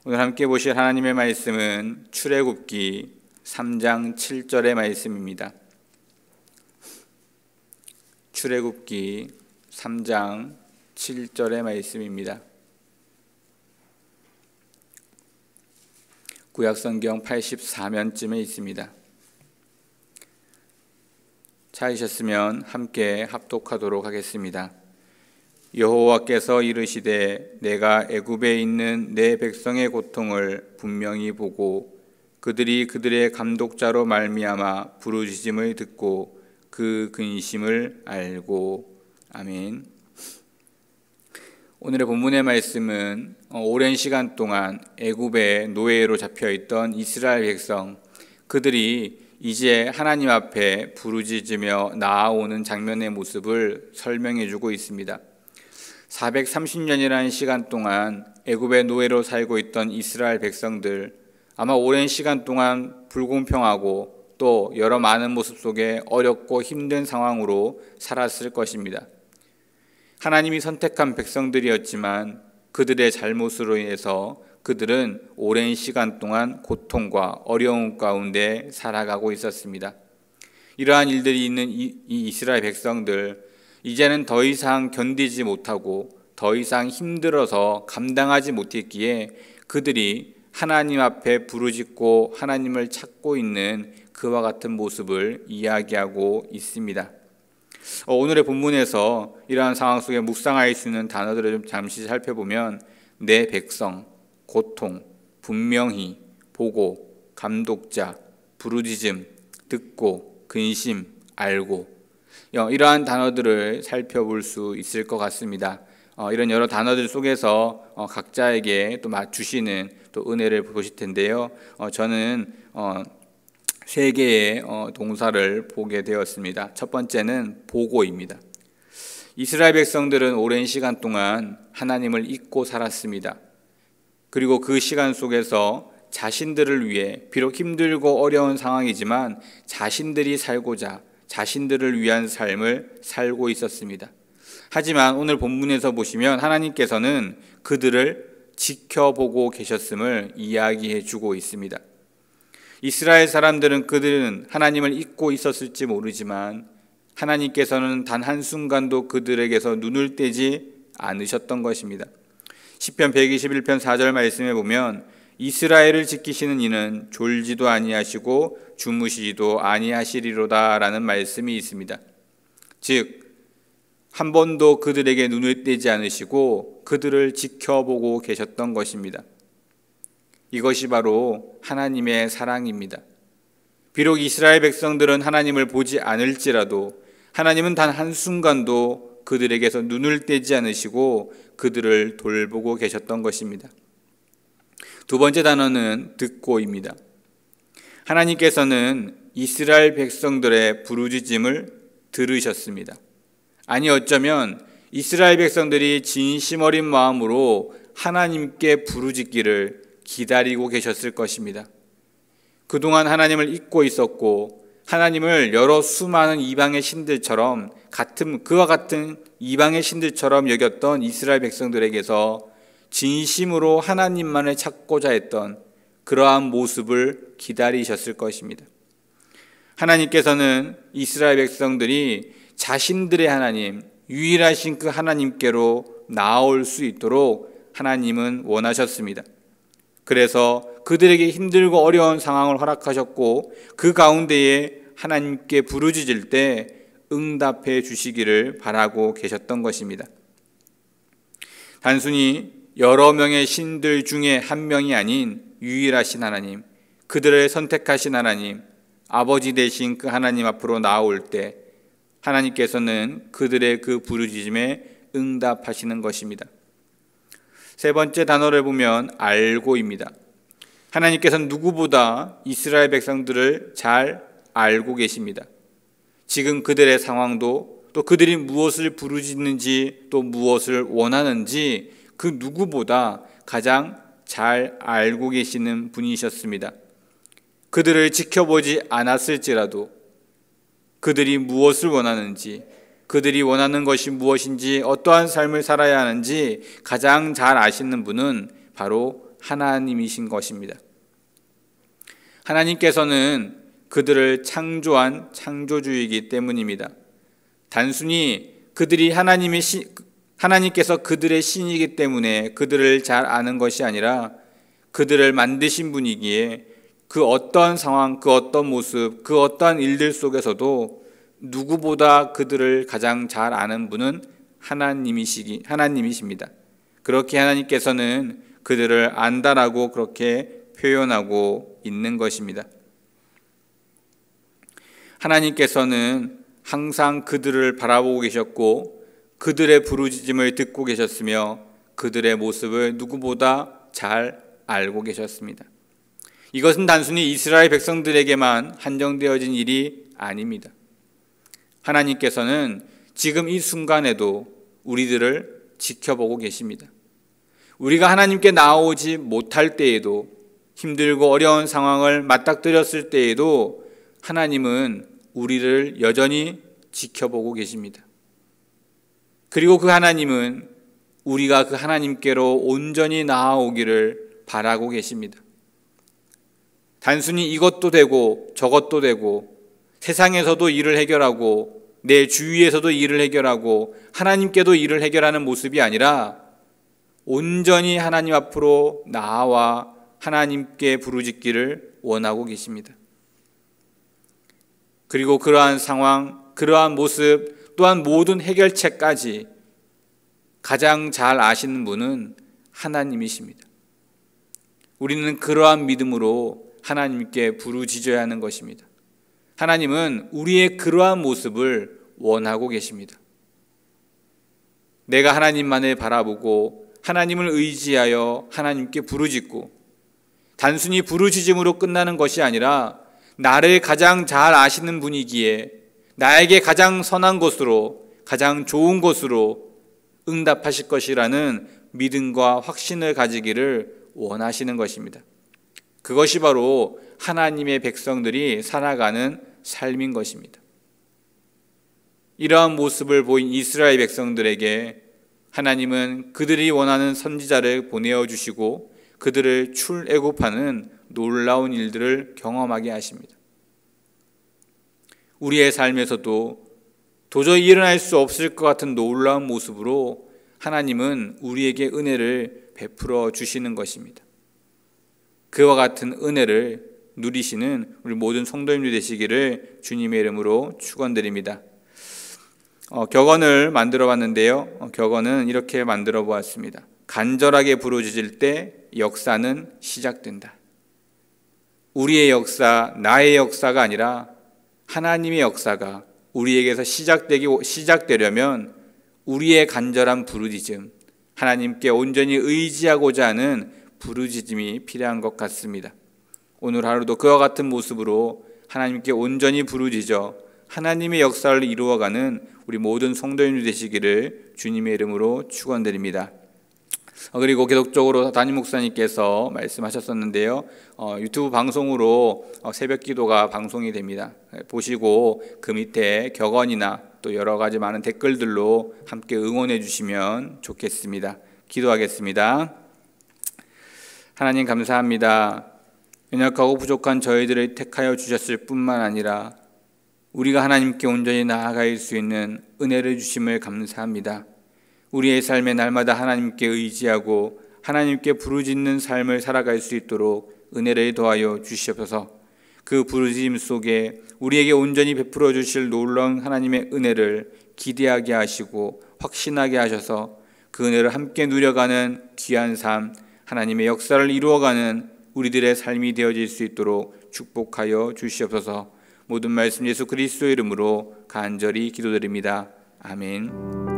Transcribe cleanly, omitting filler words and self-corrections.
오늘 함께 보실 하나님의 말씀은 출애굽기 3장 7절의 말씀입니다. 출애굽기 3장 7절의 말씀입니다. 구약성경 84면쯤에 있습니다. 찾으셨으면 함께 합독하도록 하겠습니다. 여호와께서 이르시되 내가 애굽에 있는 내 백성의 고통을 분명히 보고 그들이 그들의 감독자로 말미암아 부르짖음을 듣고 그 근심을 알고. 아멘. 오늘의 본문의 말씀은 오랜 시간 동안 애굽의 노예로 잡혀있던 이스라엘 백성, 그들이 이제 하나님 앞에 부르짖으며 나아오는 장면의 모습을 설명해주고 있습니다. 430년이라는 시간 동안 애굽의 노예로 살고 있던 이스라엘 백성들, 아마 오랜 시간 동안 불공평하고 또 여러 많은 모습 속에 어렵고 힘든 상황으로 살았을 것입니다. 하나님이 선택한 백성들이었지만 그들의 잘못으로 인해서 그들은 오랜 시간 동안 고통과 어려움 가운데 살아가고 있었습니다. 이러한 일들이 있는 이 이스라엘 백성들, 이제는 더 이상 견디지 못하고 더 이상 힘들어서 감당하지 못했기에 그들이 하나님 앞에 부르짖고 하나님을 찾고 있는 그와 같은 모습을 이야기하고 있습니다. 오늘의 본문에서 이러한 상황 속에 묵상할 수 있는 단어들을 좀 잠시 살펴보면 내 백성, 고통, 분명히, 보고, 감독자, 부르짖음, 듣고, 근심, 알고, 이러한 단어들을 살펴볼 수 있을 것 같습니다. 이런 여러 단어들 속에서 각자에게 또 주시는 또 은혜를 보실 텐데요. 저는 세 개의 동사를 보게 되었습니다. 첫 번째는 보고입니다. 이스라엘 백성들은 오랜 시간 동안 하나님을 잊고 살았습니다. 그리고 그 시간 속에서 자신들을 위해, 비록 힘들고 어려운 상황이지만 자신들이 살고자 자신들을 위한 삶을 살고 있었습니다. 하지만 오늘 본문에서 보시면 하나님께서는 그들을 지켜보고 계셨음을 이야기해 주고 있습니다. 이스라엘 사람들은 그들은 하나님을 잊고 있었을지 모르지만 하나님께서는 단 한순간도 그들에게서 눈을 떼지 않으셨던 것입니다. 시편 121편 4절 말씀에 보면 이스라엘을 지키시는 이는 졸지도 아니하시고 주무시지도 아니하시리로다 라는 말씀이 있습니다. 즉 한 번도 그들에게 눈을 떼지 않으시고 그들을 지켜보고 계셨던 것입니다. 이것이 바로 하나님의 사랑입니다. 비록 이스라엘 백성들은 하나님을 보지 않을지라도 하나님은 단 한순간도 그들에게서 눈을 떼지 않으시고 그들을 돌보고 계셨던 것입니다. 두 번째 단어는 듣고입니다. 하나님께서는 이스라엘 백성들의 부르짖음을 들으셨습니다. 아니 어쩌면 이스라엘 백성들이 진심 어린 마음으로 하나님께 부르짖기를 기다리고 계셨을 것입니다. 그동안 하나님을 잊고 있었고 하나님을 여러 수많은 이방의 신들처럼 그와 같은 이방의 신들처럼 여겼던 이스라엘 백성들에게서 진심으로 하나님만을 찾고자 했던 그러한 모습을 기다리셨을 것입니다. 하나님께서는 이스라엘 백성들이 자신들의 하나님, 유일하신 그 하나님께로 나아올 수 있도록 하나님은 원하셨습니다. 그래서 그들에게 힘들고 어려운 상황을 허락하셨고 그 가운데에 하나님께 부르짖을 때 응답해 주시기를 바라고 계셨던 것입니다. 단순히 여러 명의 신들 중에 한 명이 아닌 유일하신 하나님, 그들을 선택하신 하나님, 아버지 되신 그 하나님 앞으로 나아올 때 하나님께서는 그들의 그 부르짖음에 응답하시는 것입니다. 세 번째 단어를 보면 알고입니다. 하나님께서는 누구보다 이스라엘 백성들을 잘 알고 계십니다. 지금 그들의 상황도 또 그들이 무엇을 부르짖는지 또 무엇을 원하는지 그 누구보다 가장 잘 알고 계시는 분이셨습니다. 그들을 지켜보지 않았을지라도 그들이 무엇을 원하는지, 그들이 원하는 것이 무엇인지, 어떠한 삶을 살아야 하는지 가장 잘 아시는 분은 바로 하나님이신 것입니다. 하나님께서는 그들을 창조한 창조주이기 때문입니다. 단순히 그들이 하나님께서 그들의 신이기 때문에 그들을 잘 아는 것이 아니라 그들을 만드신 분이기에 그 어떤 상황, 그 어떤 모습, 그 어떠한 일들 속에서도 누구보다 그들을 가장 잘 아는 분은 하나님이십니다. 그렇게 하나님께서는 그들을 안다라고 그렇게 표현하고 있는 것입니다. 하나님께서는 항상 그들을 바라보고 계셨고 그들의 부르짖음을 듣고 계셨으며 그들의 모습을 누구보다 잘 알고 계셨습니다. 이것은 단순히 이스라엘 백성들에게만 한정되어진 일이 아닙니다. 하나님께서는 지금 이 순간에도 우리들을 지켜보고 계십니다. 우리가 하나님께 나아오지 못할 때에도, 힘들고 어려운 상황을 맞닥뜨렸을 때에도 하나님은 우리를 여전히 지켜보고 계십니다. 그리고 그 하나님은 우리가 그 하나님께로 온전히 나아오기를 바라고 계십니다. 단순히 이것도 되고 저것도 되고 세상에서도 일을 해결하고 내 주위에서도 일을 해결하고 하나님께도 일을 해결하는 모습이 아니라 온전히 하나님 앞으로 나아와 하나님께 부르짖기를 원하고 계십니다. 그리고 그러한 상황, 그러한 모습, 또한 모든 해결책까지 가장 잘 아시는 분은 하나님이십니다. 우리는 그러한 믿음으로 하나님께 부르짖어야 하는 것입니다. 하나님은 우리의 그러한 모습을 원하고 계십니다. 내가 하나님만을 바라보고 하나님을 의지하여 하나님께 부르짖고 단순히 부르짖음으로 끝나는 것이 아니라 나를 가장 잘 아시는 분이기에 나에게 가장 선한 것으로, 가장 좋은 것으로 응답하실 것이라는 믿음과 확신을 가지기를 원하시는 것입니다. 그것이 바로 하나님의 백성들이 살아가는 삶인 것입니다. 이러한 모습을 보인 이스라엘 백성들에게 하나님은 그들이 원하는 선지자를 보내어 주시고 그들을 출애굽하는 놀라운 일들을 경험하게 하십니다. 우리의 삶에서도 도저히 일어날 수 없을 것 같은 놀라운 모습으로 하나님은 우리에게 은혜를 베풀어 주시는 것입니다. 그와 같은 은혜를 누리시는 우리 모든 성도님들 되시기를 주님의 이름으로 축원드립니다. 격언을 만들어 봤는데요. 격언은 이렇게 만들어 보았습니다. 간절하게 부르짖을 때 역사는 시작된다. 우리의 역사, 나의 역사가 아니라 하나님의 역사가 우리에게서 시작되려면 우리의 간절한 부르짖음, 하나님께 온전히 의지하고자 하는 부르짖음이 필요한 것 같습니다. 오늘 하루도 그와 같은 모습으로 하나님께 온전히 부르짖어 하나님의 역사를 이루어가는 우리 모든 성도님들 되시기를 주님의 이름으로 축원드립니다. 그리고 계속적으로 담임 목사님께서 말씀하셨었는데요. 유튜브 방송으로 새벽 기도가 방송이 됩니다. 보시고 그 밑에 격언이나 또 여러 가지 많은 댓글들로 함께 응원해 주시면 좋겠습니다. 기도하겠습니다. 하나님 감사합니다. 연약하고 부족한 저희들을 택하여 주셨을 뿐만 아니라 우리가 하나님께 온전히 나아갈 수 있는 은혜를 주심을 감사합니다. 우리의 삶에 날마다 하나님께 의지하고 하나님께 부르짖는 삶을 살아갈 수 있도록 은혜를 더하여 주시옵소서. 그 부르짖음 속에 우리에게 온전히 베풀어 주실 놀라운 하나님의 은혜를 기대하게 하시고 확신하게 하셔서 그 은혜를 함께 누려가는 귀한 삶, 하나님의 역사를 이루어가는 우리들의 삶이 되어질 수 있도록 축복하여 주시옵소서. 모든 말씀 예수 그리스도의 이름으로 간절히 기도드립니다. 아멘.